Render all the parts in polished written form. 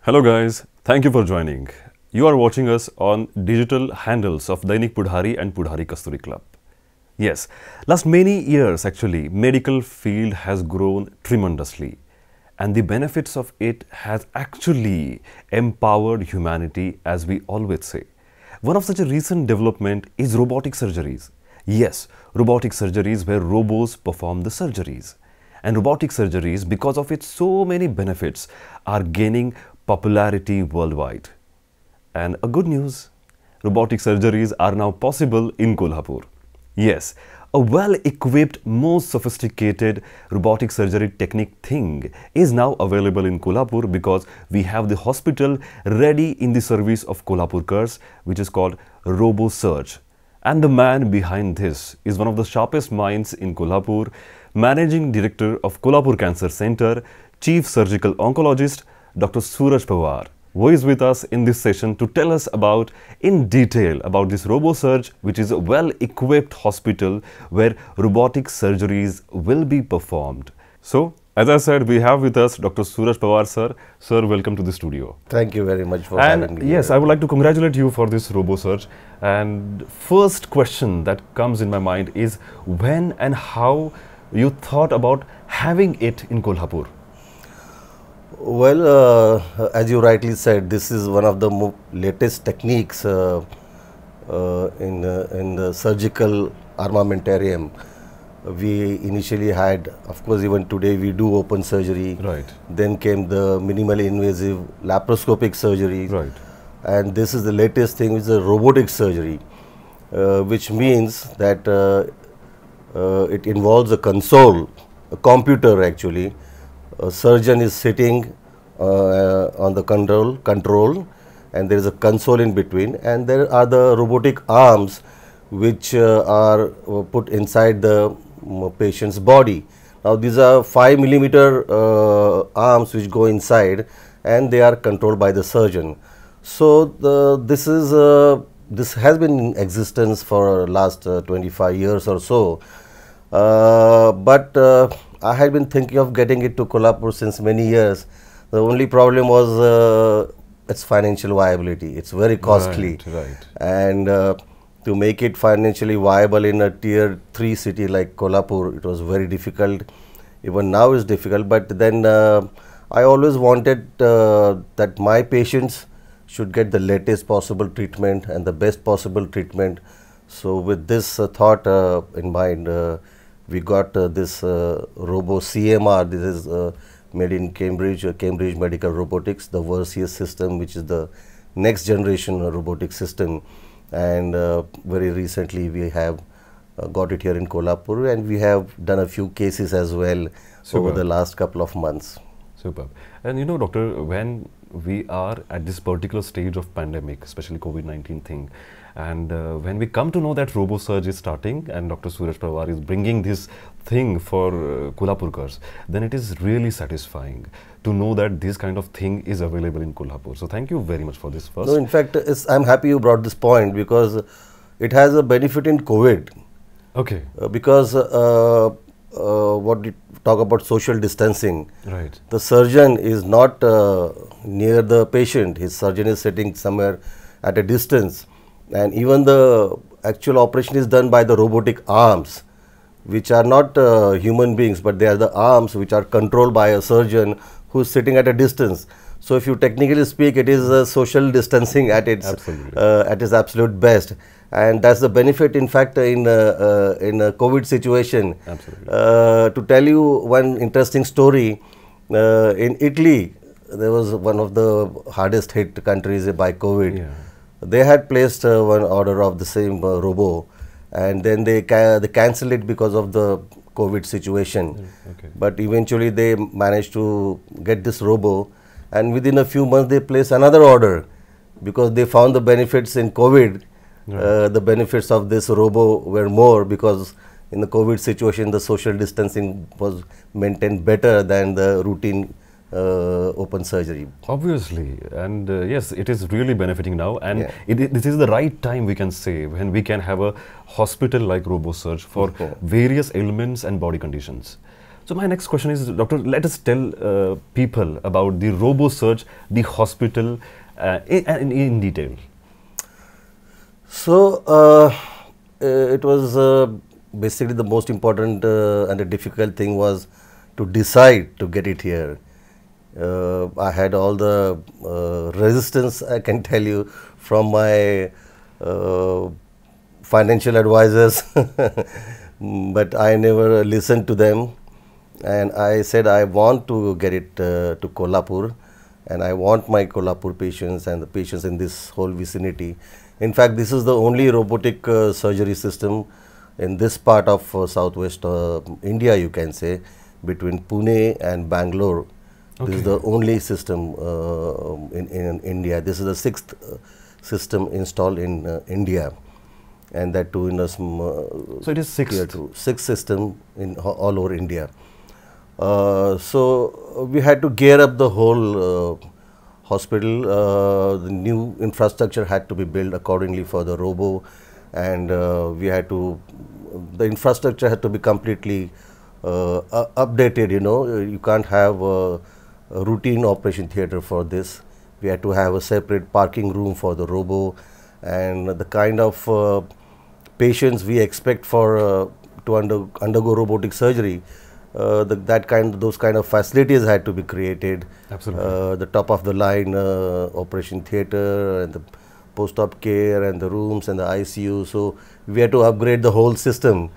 Hello guys, thank you for joining. You are watching us on digital handles of Dainik Pudhari and Pudhari Kasturi Club. Yes, last many years actually, medical field has grown tremendously and the benefits of it has actually empowered humanity as we always say. One of such a recent development is robotic surgeries. Yes, robotic surgeries where robots perform the surgeries. And robotic surgeries, because of its so many benefits, are gaining popularity worldwide. And a good news, robotic surgeries are now possible in Kolhapur. Yes, a well-equipped, most sophisticated robotic surgery technique thing is now available in Kolhapur because we have the hospital ready in the service of Kolhapurkars, which is called RoboSurge. And the man behind this is one of the sharpest minds in Kolhapur, Managing Director of Kolhapur Cancer Center, Chief Surgical Oncologist, Dr. Suraj Pawar, who is with us in this session to tell us about in detail about this RoboSurge, which is a well-equipped hospital where robotic surgeries will be performed. So, as I said, we have with us Dr. Suraj Pawar, sir. Sir, welcome to the studio. Thank you very much for having me. Yes, I would like to congratulate you for this RoboSurge. And first question that comes in my mind is when and how you thought about having it in Kolhapur? Well, as you rightly said, this is one of the latest techniques in the surgical armamentarium. We initially had, of course, even today we do open surgery. Right. Then came the minimally invasive laparoscopic surgery. Right. And this is the latest thing, which is a robotic surgery, which means that it involves a console, a computer actually. A surgeon is sitting on the control and there is a console in between, and there are the robotic arms which are put inside the patient's body. Now these are 5mm arms which go inside and they are controlled by the surgeon. So this has been in existence for last 25 years or so, but I had been thinking of getting it to Kolhapur since many years. The only problem was its financial viability. It's very costly, Right. and to make it financially viable in a tier 3 city like Kolhapur, it was very difficult. Even now it's difficult, but then I always wanted that my patients should get the latest possible treatment and the best possible treatment. So with this thought in mind, we got this Robo CMR. This is made in Cambridge, Cambridge Medical Robotics, the Versius system, which is the next generation robotic system. And very recently we have got it here in Kolhapur, and we have done a few cases as well over the last couple of months. Superb. And you know, doctor, when we are at this particular stage of pandemic, especially COVID-19 thing, and when we come to know that RoboSurge is starting and Dr. Suraj Pawar is bringing this thing for Kolhapurkars, then it is really satisfying to know that this kind of thing is available in Kolhapur. So thank you very much for this first. No, in fact, I'm happy you brought this point because it has a benefit in COVID. Okay. Because what we talk about social distancing, Right. the surgeon is not near the patient. His surgeon is sitting somewhere at a distance, and even the actual operation is done by the robotic arms, which are not human beings, but they are the arms which are controlled by a surgeon who is sitting at a distance. So if you technically speak, it is social distancing at its absolute best, and that's the benefit. In fact, in a COVID situation. Absolutely. To tell you one interesting story, in Italy, there was one of the hardest hit countries by COVID. Yeah. They had placed one order of the same robo, and then they cancelled it because of the COVID situation. Okay. But eventually they managed to get this robo, and within a few months they placed another order because they found the benefits in COVID. Right. The benefits of this robo were more because in the COVID situation the social distancing was maintained better than the routine open surgery. Obviously, and yes, it is really benefiting now, and Yeah. this is the right time, we can say, when we can have a hospital like RoboSurge for various ailments and body conditions. So my next question is, Doctor, let us tell people about the RoboSurge, the hospital, in detail. So, it was basically the most important and the difficult thing was to decide to get it here. I had all the resistance, I can tell you, from my financial advisors, but I never listened to them, and I said I want to get it to Kolhapur, and I want my Kolhapur patients and the patients in this whole vicinity. In fact, this is the only robotic surgery system in this part of southwest India, you can say, between Pune and Bangalore. Okay. This is the only system in India. This is the sixth system installed in India, and that too in a so it is sixth system in all over India. So we had to gear up the whole hospital. The new infrastructure had to be built accordingly for the robo, and the infrastructure had to be completely updated. You know, you can't have a routine operation theater for this. We had to have a separate parking room for the robo, and the kind of patients we expect for to undergo robotic surgery. Those kind of facilities had to be created. Absolutely. The top of the line operation theater and the post-op care and the rooms and the ICU. So we had to upgrade the whole system.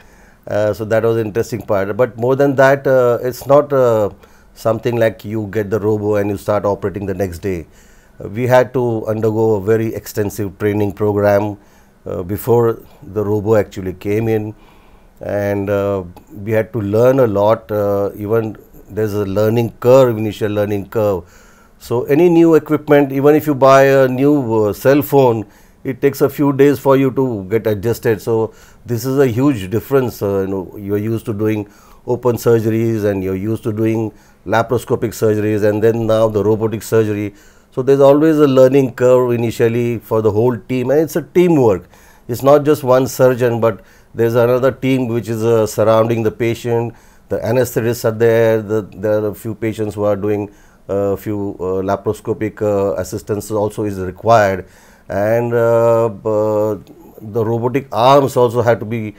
So that was the interesting part. But more than that, it's not something like you get the robo and you start operating the next day. We had to undergo a very extensive training program before the robo actually came in. And we had to learn a lot. Even there's a learning curve, initial learning curve. So any new equipment, even if you buy a new cell phone, it takes a few days for you to get adjusted. So this is a huge difference. You know, you're used to doing open surgeries and you're used to doing laparoscopic surgeries, and then now the robotic surgery. So there's always a learning curve initially for the whole team, and it's a teamwork. It's not just one surgeon, but there's another team which is surrounding the patient. The anesthetists are there. There are a few patients who are doing a few laparoscopic assistance also is required, and the robotic arms also have to be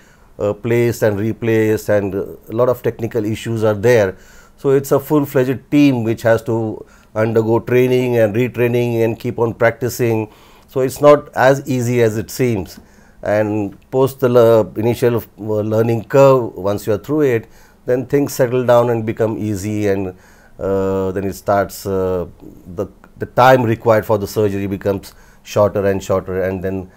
placed and replaced, and a lot of technical issues are there. So it's a full-fledged team which has to undergo training and retraining and keep on practicing. So it's not as easy as it seems. And post the initial learning curve, once you are through it, then things settle down and become easy, and then it starts, the time required for the surgery becomes shorter and shorter, and then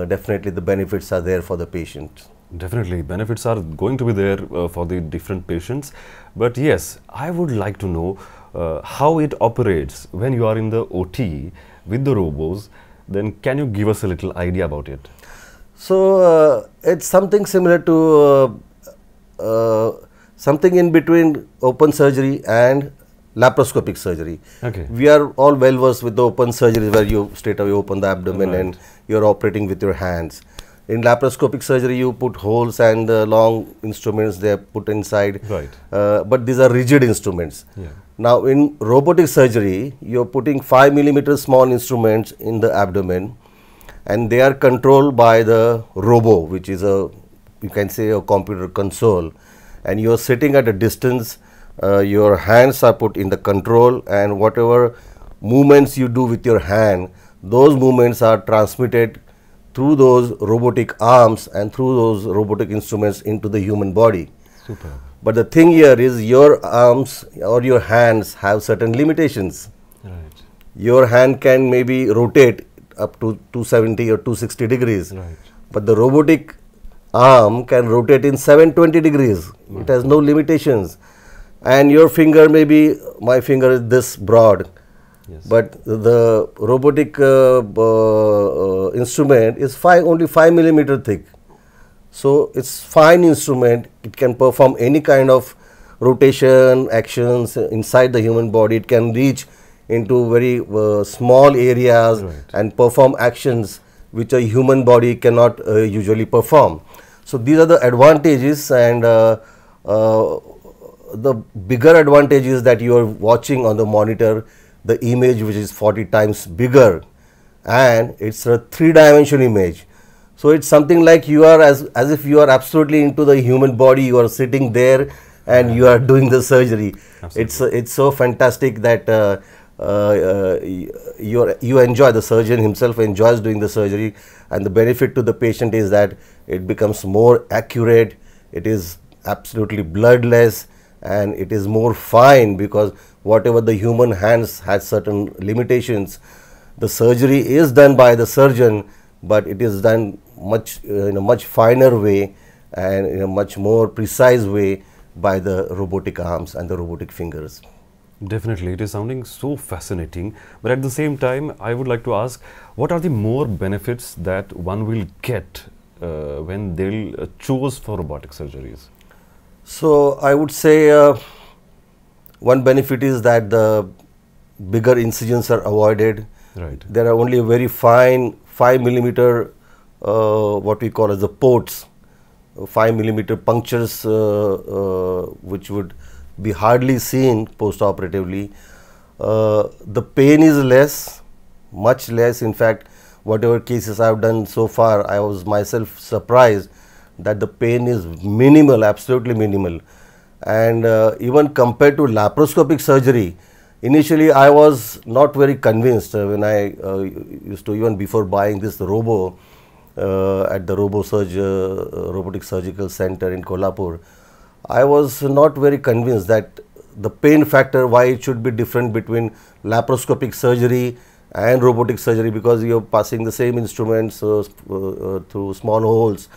definitely the benefits are there for the patient. Definitely, benefits are going to be there for the different patients. But yes, I would like to know how it operates when you are in the OT with the robos. Then can you give us a little idea about it? So it's something similar to something in between open surgery and laparoscopic surgery. Okay. We are all well versed with the open surgery where you straight away open the abdomen, right, and you are operating with your hands. In laparoscopic surgery, you put holes and long instruments they are put inside. Right. But these are rigid instruments. Yeah. Now in robotic surgery, you are putting 5 mm small instruments in the abdomen, and they are controlled by the robo, which is you can say a computer console, and you are sitting at a distance. Your hands are put in the control, and whatever movements you do with your hand, those movements are transmitted through those robotic arms and through those robotic instruments into the human body. Super. But the thing here is your arms or your hands have certain limitations. Right. Your hand can maybe rotate up to 270 or 260 degrees. Right. But the robotic arm can rotate in 720 degrees. Right. It has no limitations. And your finger, maybe my finger is this broad. Yes. But the robotic instrument is only 5 mm thick. So it's fine instrument. It can perform any kind of rotation actions inside the human body. It can reach into very small areas, right, and perform actions which a human body cannot usually perform. So these are the advantages, and the bigger advantage is that you are watching on the monitor the image which is 40 times bigger, and it's a 3-dimensional image. So it's something like you are as if you are absolutely into the human body. You are sitting there and you are doing the surgery. It's so fantastic that you enjoy, the surgeon himself enjoys doing the surgery, and the benefit to the patient is that it becomes more accurate, it is absolutely bloodless, and it is more fine, because whatever the human hands has certain limitations, the surgery is done by the surgeon, but it is done much in a much finer way and in a much more precise way by the robotic arms and the robotic fingers. Definitely, it is sounding so fascinating, but at the same time, I would like to ask, what are the more benefits that one will get when they'll choose for robotic surgeries? So I would say one benefit is that the bigger incisions are avoided. Right. There are only very fine 5mm what we call as the ports, 5mm punctures which would be hardly seen post-operatively. The pain is less, much less. In fact, whatever cases I have done so far, I was myself surprised that the pain is minimal, absolutely minimal. And even compared to laparoscopic surgery, initially I was not very convinced when I used to, even before buying this robo at the Robotic Surgical Center in Kolhapur, I was not very convinced that the pain factor, why it should be different between laparoscopic surgery and robotic surgery, because you are passing the same instruments through small holes.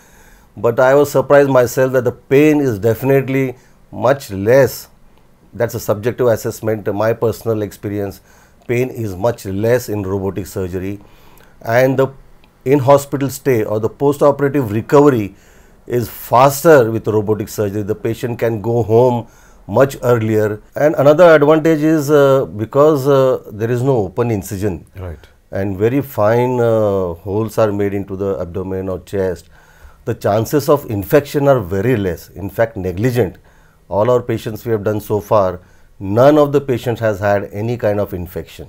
But I was surprised myself that the pain is definitely much less. That's a subjective assessment. My personal experience, pain is much less in robotic surgery, and the in-hospital stay or the post-operative recovery is faster with robotic surgery. The patient can go home much earlier. And another advantage is because there is no open incision, Right. and very fine holes are made into the abdomen or chest, the chances of infection are very less, in fact negligent. All our patients we have done so far, none of the patients has had any kind of infection.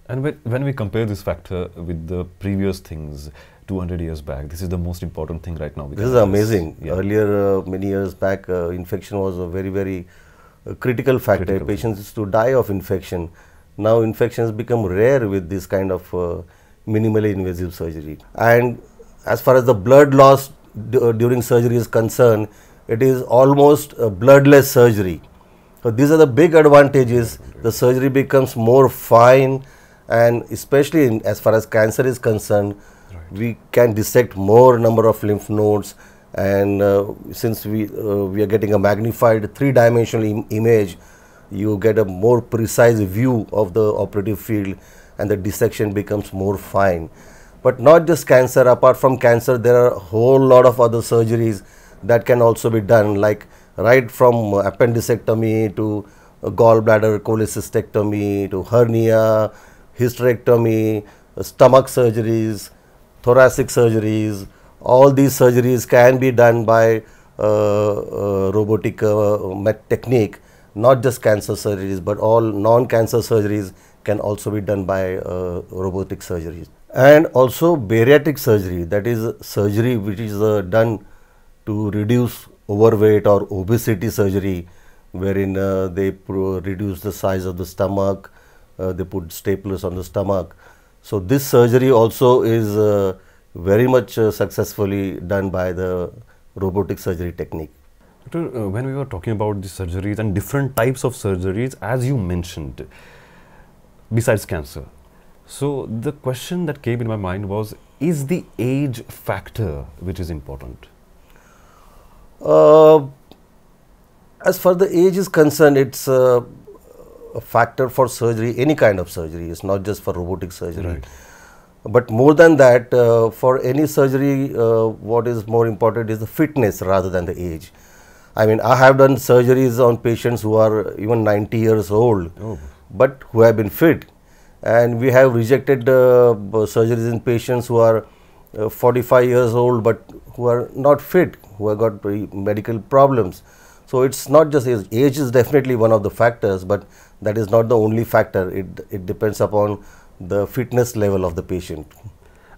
And when we compare this factor with the previous things 200 years back, this is the most important thing right now. This is amazing. Yeah. Earlier, many years back, infection was a very, very critical factor. Patients used to die of infection. Now infections become rare with this kind of minimally invasive surgery. And as far as the blood loss during surgery is concerned, it is almost a bloodless surgery. So these are the big advantages. The surgery becomes more fine, and especially as far as cancer is concerned, we can dissect more number of lymph nodes, and since we are getting a magnified 3-dimensional image, you get a more precise view of the operative field, and the dissection becomes more fine. But not just cancer. Apart from cancer, there are a whole lot of other surgeries that can also be done, like right from appendicectomy to gallbladder cholecystectomy to hernia, hysterectomy, stomach surgeries, thoracic surgeries. All these surgeries can be done by robotic technique. Not just cancer surgeries, but all non-cancer surgeries can also be done by robotic surgeries. And also bariatric surgery, that is surgery which is done to reduce overweight or obesity surgery, wherein they reduce the size of the stomach, they put staplers on the stomach. So this surgery also is very much successfully done by the robotic surgery technique. Doctor, when we were talking about the surgeries and different types of surgeries, as you mentioned, besides cancer, so the question that came in my mind was, is the age factor which is important? As far the age is concerned, it's a factor for surgery, any kind of surgery. It's not just for robotic surgery. Right. But more than that, for any surgery, what is more important is the fitness rather than the age. I mean, I have done surgeries on patients who are even 90 years old, but who have been fit. And we have rejected surgeries in patients who are 45 years old, but who are not fit, who have got medical problems. So it's not just age. Age is definitely one of the factors, but that is not the only factor. It depends upon the fitness level of the patient.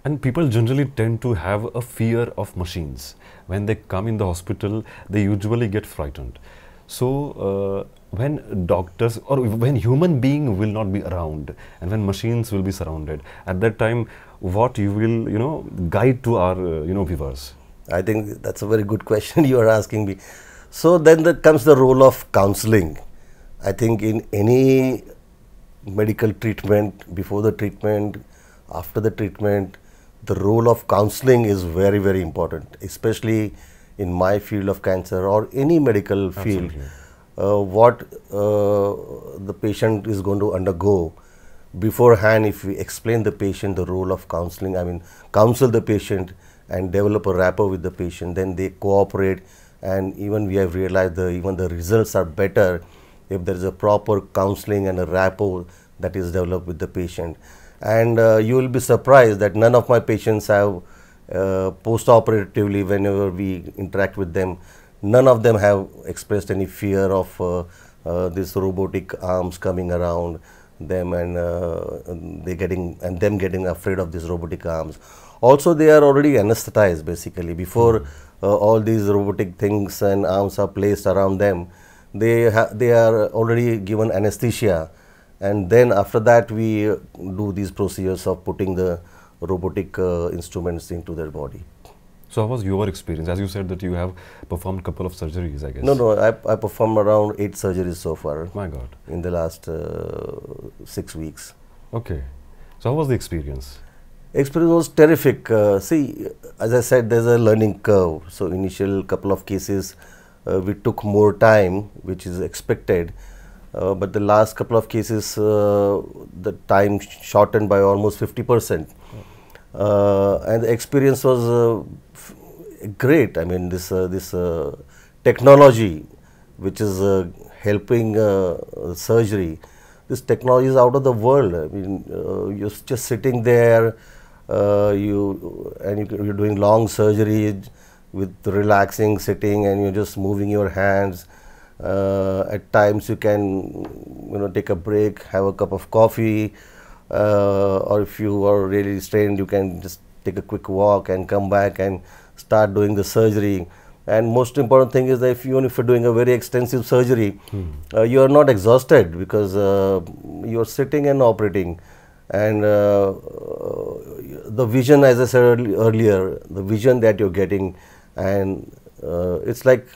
And people generally tend to have a fear of machines. When they come in the hospital, they usually get frightened. So when doctors or when human being will not be around and when machines will be surrounded, at that time, what you will, guide to our, viewers? I think that's a very good question you are asking me. So then there comes the role of counseling. I think in any medical treatment, before the treatment, after the treatment, the role of counseling is very, very important, especially in my field of cancer or any medical field. What the patient is going to undergo beforehand, if we explain the patient the role of counseling, I mean counsel the patient and develop a rapport with the patient, then they cooperate, and even we have realized even the results are better if there is a proper counseling and a rapport that is developed with the patient. And you will be surprised that none of my patients have post-operatively, whenever we interact with them, none of them have expressed any fear of these robotic arms coming around them and them getting afraid of these robotic arms. Also, they are already anesthetized basically before all these robotic things and arms are placed around them. They are already given anesthesia, and then after that we do these procedures of putting the robotic instruments into their body. So how was your experience? As you said that you have performed a couple of surgeries, I guess. No, I performed around 8 surgeries so far. My God. In the last 6 weeks. Okay. So how was the experience? Experience was terrific. See, as I said, there's a learning curve. So initial couple of cases we took more time, which is expected. But the last couple of cases, the time shortened by almost 50%. And the experience was great. I mean, this technology, which is helping surgery, this technology is out of the world. I mean, you're just sitting there, you're doing long surgery with relaxing sitting, and you're just moving your hands. At times you can, take a break, have a cup of coffee, or if you are really strained, you can just take a quick walk and come back and start doing the surgery. And most important thing is that even if you're doing a very extensive surgery, you are not exhausted because you're sitting and operating. And the vision, as I said earlier, the vision that you're getting, and it's like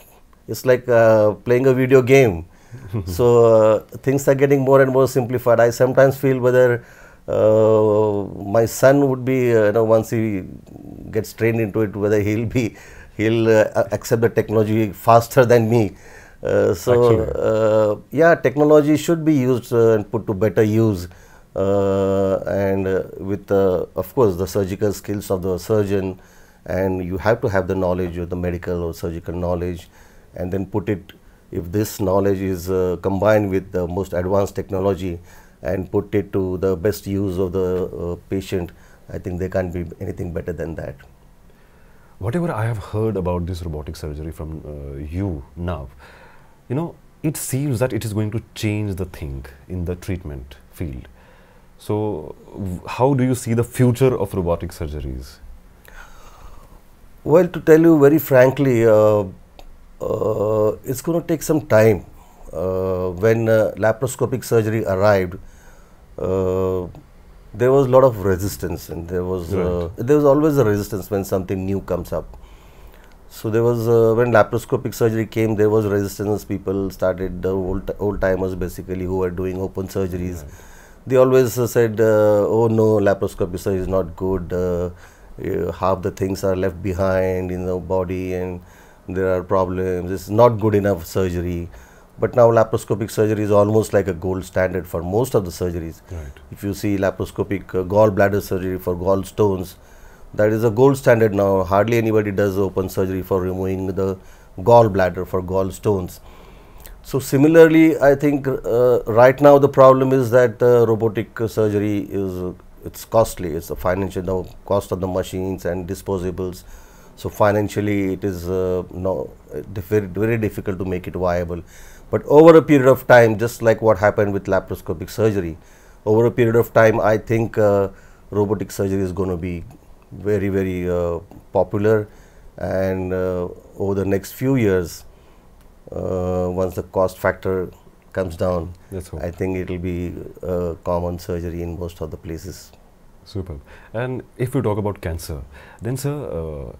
playing a video game. So things are getting more and more simplified. I sometimes feel whether my son would be, once he gets trained into it, whether he'll accept the technology faster than me. Yeah, technology should be used and put to better use, and with of course the surgical skills of the surgeon, and you have to have the knowledge of the medical or surgical knowledge, and then put it, if this knowledge is combined with the most advanced technology and put it to the best use of the patient, I think there can't be anything better than that. Whatever I have heard about this robotic surgery from you now, it seems that it is going to change the thing in the treatment field. So how do you see the future of robotic surgeries? Well, to tell you very frankly, it's going to take some time. When laparoscopic surgery arrived, there was a lot of resistance, and there was always a resistance when something new comes up. So there was when laparoscopic surgery came, there was resistance. People started, the old timers basically, who were doing open surgeries. Right. They always said, "Oh no, laparoscopic surgery is not good. Half the things are left behind in the body, and there are problems. It's not good enough surgery." But now laparoscopic surgery is almost like a gold standard for most of the surgeries. Right. If you see laparoscopic gallbladder surgery for gallstones, that is a gold standard now. Hardly anybody does open surgery for removing the gallbladder for gallstones. So similarly, I think right now the problem is that robotic surgery it's costly. It's a financial cost of the machines and disposables. So financially it is no, very, very difficult to make it viable. But over a period of time, just like what happened with laparoscopic surgery, over a period of time, I think robotic surgery is going to be very, very popular, and over the next few years, once the cost factor comes down, Let's hope. I think it will be common surgery in most of the places. Superb. And if we talk about cancer, then sir,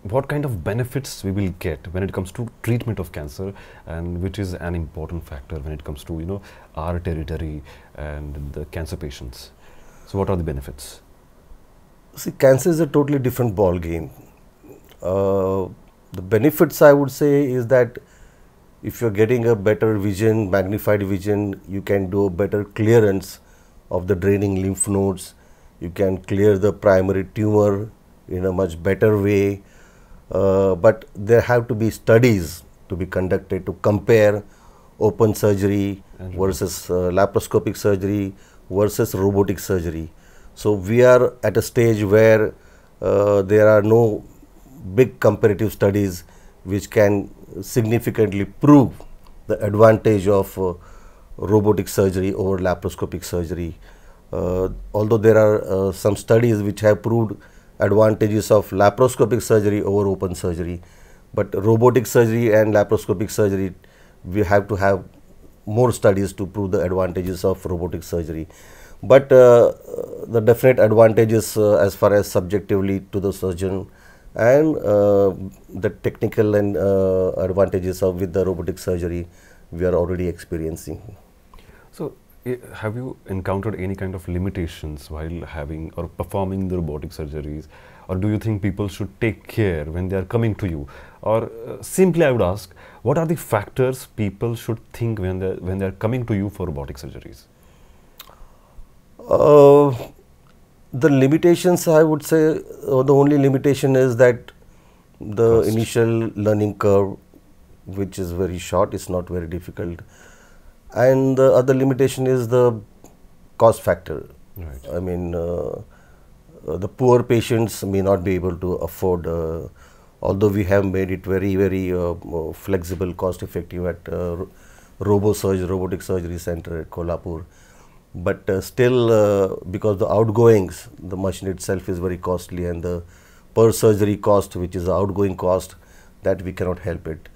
what kind of benefits we will get when it comes to treatment of cancer, and which is an important factor when it comes to, you know, our territory and the cancer patients. So what are the benefits? See, cancer is a totally different ball game. The benefits, I would say, is that if you're getting a better vision, magnified vision, you can do a better clearance of the draining lymph nodes. You can clear the primary tumor in a much better way. But there have to be studies to be conducted to compare open surgery versus laparoscopic surgery versus robotic surgery. So we are at a stage where there are no big comparative studies which can significantly prove the advantage of robotic surgery over laparoscopic surgery. Although there are some studies which have proved advantages of laparoscopic surgery over open surgery, but robotic surgery and laparoscopic surgery, we have to have more studies to prove the advantages of robotic surgery. But the definite advantages as far as subjectively to the surgeon, and the technical and advantages of with the robotic surgery, we are already experiencing. So have you encountered any kind of limitations while having or performing the robotic surgeries, or do you think people should take care when they are coming to you? Or simply I would ask, what are the factors people should think when they are coming to you for robotic surgeries? The limitations, I would say, the only limitation is that the initial learning curve, which is very short, is not very difficult. And the other limitation is the cost factor. Right. I mean, the poor patients may not be able to afford, although we have made it very, very flexible, cost effective at Robotic Surgery Center at Kolhapur. But still, because the outgoings, the machine itself is very costly, and the per surgery cost, which is the outgoing cost, that we cannot help it.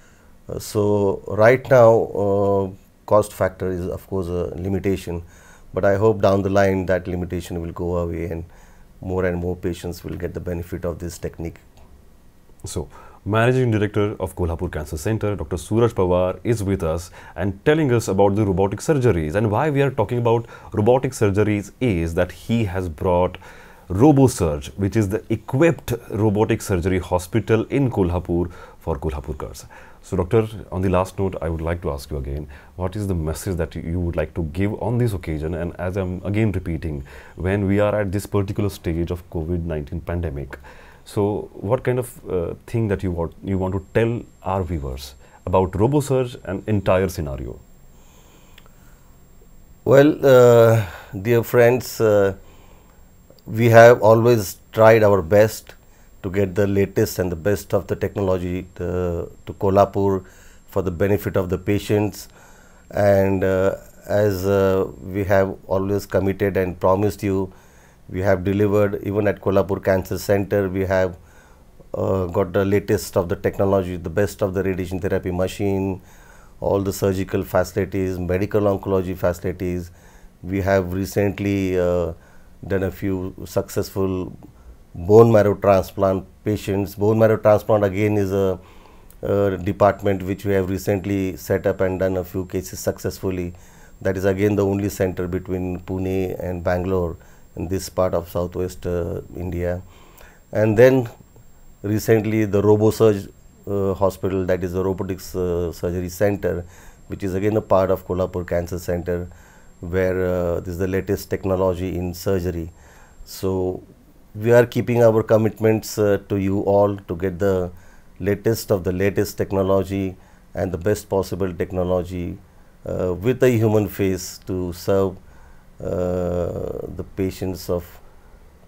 So right now, cost factor is of course a limitation, but I hope down the line that limitation will go away and more patients will get the benefit of this technique. So, Managing Director of Kolhapur Cancer Center, Dr. Suraj Pawar, is with us and telling us about the robotic surgeries. And why we are talking about robotic surgeries is that he has brought RoboSurge, which is the equipped robotic surgery hospital in Kolhapur for Kolhapurkars. So, Doctor, on the last note, I would like to ask you again, what is the message that you would like to give on this occasion? And as I'm again repeating, when we are at this particular stage of COVID-19 pandemic, so what kind of thing that you want to tell our viewers about RoboSurge and entire scenario? Well, dear friends, we have always tried our best to get the latest and the best of the technology to Kolhapur for the benefit of the patients. And as we have always committed and promised you, we have delivered. Even at Kolhapur Cancer Center, we have got the latest of the technology, the best of the radiation therapy machine, all the surgical facilities, medical oncology facilities. We have recently done a few successful bone marrow transplant patients. Bone marrow transplant again is a department which we have recently set up and done a few cases successfully. That is again the only center between Pune and Bangalore in this part of southwest India. And then recently the RoboSurge hospital, that is the Robotics Surgery Center, which is again a part of Kolhapur Cancer Center, where this is the latest technology in surgery. So we are keeping our commitments to you all to get the latest of the latest technology and the best possible technology with a human face to serve the patients of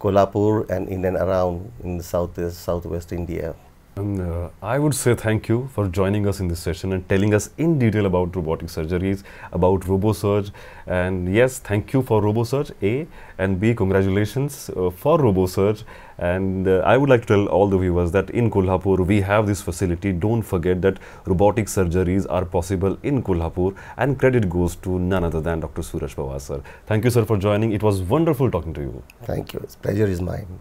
Kolhapur and in and around in southwest India. I would say thank you for joining us in this session and telling us in detail about robotic surgeries, about RoboSurge. And yes, thank you for RoboSurge, A, and B, congratulations for RoboSurge. And I would like to tell all the viewers that in Kolhapur we have this facility. Don't forget that robotic surgeries are possible in Kolhapur, and credit goes to none other than Dr. Suraj Pawar sir. Thank you, sir, for joining. It was wonderful talking to you. Thank you. It's pleasure is mine.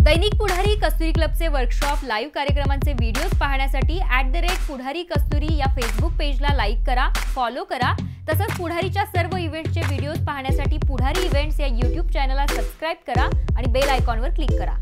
Dainik Pudhari Kasturi क्लबचे workshop live कार्यक्रमांचे videos पाहण्यासाठी @पुढारी कस्तुरी या Facebook पेजला like करा, follow करा. तसंच पुढारीच्या सर्व इव्हेंट्सचे videos पाहण्यासाठी पुढारी events या YouTube चॅनलला subscribe करा आणि बेल आयकॉनवर क्लिक करा.